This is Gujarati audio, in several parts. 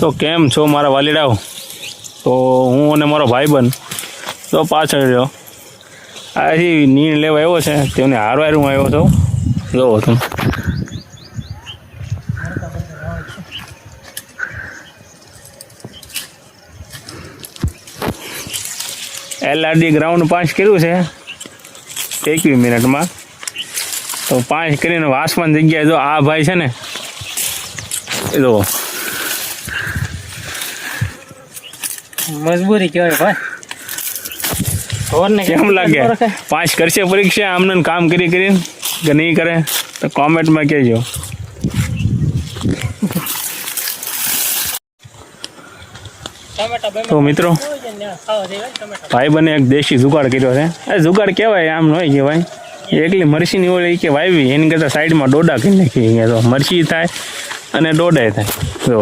તો કેમ છો મારા વાલીડાઓ? તો હું અને મારો ભાઈબંધ તો પાછળ રહ્યો આથી નીણ લેવા આવ્યો છે, તેમને હારવાર હું આવ્યો છું. જોવો તમે LRD ગ્રાઉન્ડ 5 કર્યું છે 21 મિનિટમાં. તો 5 કરીને આસમાન જગ્યાએ જો આ ભાઈ છે ને એ જો મજબૂરી કહેવાય ભાઈ. કેમ લાગે 5 કરશે પરીક્ષા આમને કામ કરી કરીને કે નહીં કરે તો કોમેન્ટમાં કહેજો. તો મિત્રો ભાઈ બને એક દેશી જુગાડ કર્યો છે. એ જુગાડ કહેવાય આમ ન કહેવાય. એકલી મરચીની ઓળી કે વાવી એની કરતાં સાઈડમાં ડોડા કરી નાખી. તો મરચી થાય અને ડોડાય થાય. જો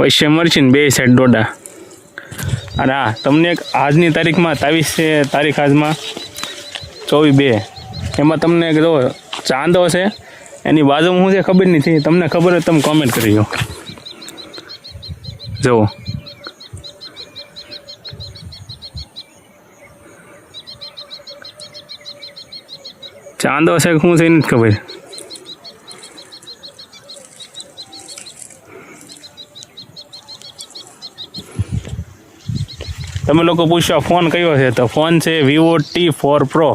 વચ્ચે મરચી ને બે સાઈડ ડોડા. અને હા તમને એક આજની તારીખમાં 23 તારીખ આજમાં 24/2 એમાં તમને જો ચાંદો છે એની બાજુમાં શું છે ખબર નથી. તમને ખબર હોય તમે કોમેન્ટ કરજો. જુઓ ચાંદો છે શું છે નથી ખબર. તમે લોકો પૂછો ફોન કયો છે તો ફોન છે Vivo T4 Pro.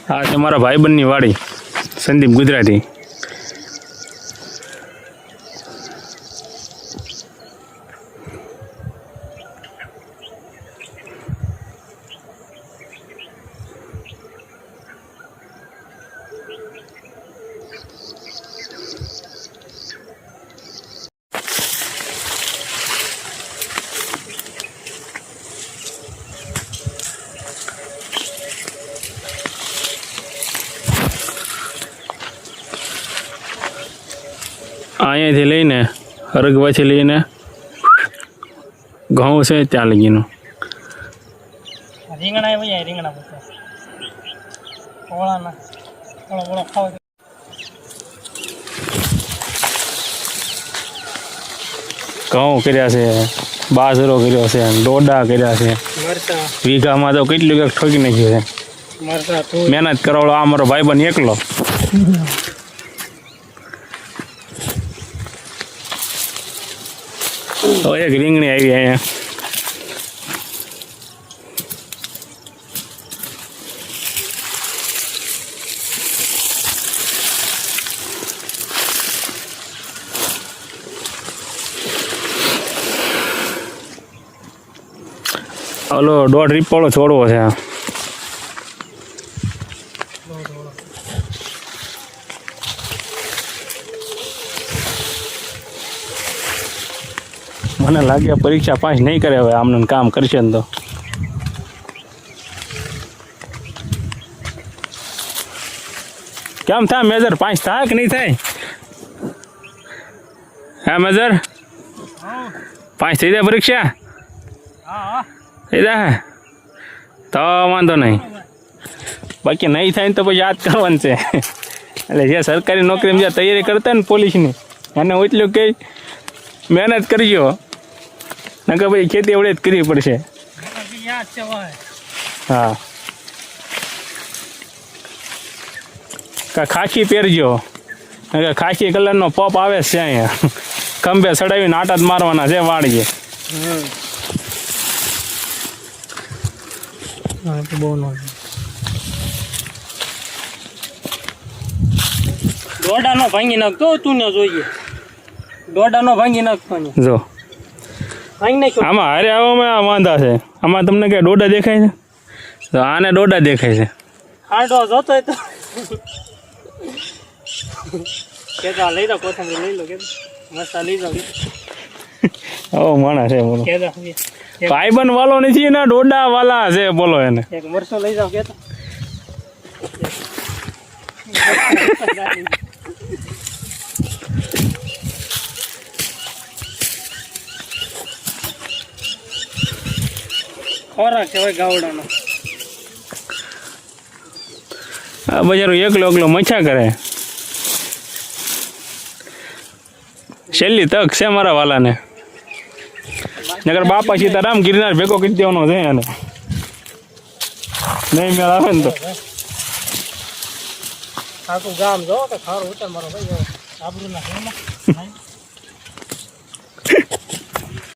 હા છે મારા ભાઈબંધની વાડી સંદીપ ગુજરાતી. અહીંયાથી લઈને હરગવાથી લઈને ઘઉં છે ત્યાં લગીનું રીંગણા રીંગણા ઘઉં કર્યા છે, બાજરો કર્યો છે, ડોડા કર્યા છે. વીઘામાં તો કેટલું કંઈક ઠોકી નાખ્યું છે. મહેનત કરવાળો આ મારો ભાઈબંધ એકલો. તો એક રીંગણી આવી અહીંયા. ઓલો 1.5 રીપોળો છોડવો છે. મને લાગે પરીક્ષા પાસ નહીં કરે હવે આમને કામ કરશે ને તો. કેમ થાય મેજર પાસ થાય કે નહીં થાય? હા મેજર પાસ થઈ જાય પરીક્ષા? થઈ જાય તો વાંધો નહીં. બાકી નહીં થાય ને તો પછી યાદ કરવાનું છે. એટલે જે સરકારી નોકરીમાં જે તૈયારી કરતા ને પોલીસની એને એટલું કંઈ મહેનત કરજો નકર ભાઈ ખેતી એવડે જ કરવી પડશે. હા ખાખી પહેરજો. ખાખી કલરનો પપ આવે છે અહીંયા. ખંભે ચડાવીને આટા જ મારવાના છે વાળીએ. દોડા નો ભાંગી નાખતો તું ને જોઈએ. દોડા નો ભાંગી નાખતો જો આમાં હારે આવવામાં વાંધા છે. આમાં તમને કે ડોડા દેખાય છે તો આને ડોડા દેખાય છે. આડો જોતો તો કેતા લઈ લો કોથમરી લઈ લો કે મસ્ત લઈ જાવ. ઓ માણા છે બોલો. ભાઈબંધ વાલો નથી ને ડોડા વાલા છે બોલો એને. એક મરસો લઈ જાવ કેતા. ખોરાક કહેવાય ગાવડાનો. આ બજારો એકલો એકલો મચ્છા કરે. છેલ્લી તક છે મારા વાલાને. નગર બાપા સીતારામ ગિરનાર ભેગો કરી દેવાનો છે અને નહીં મેળ આવે ને તો આખું ગામ જો કે ખારું ઉતર મારો ભાઈ આબરૂ ના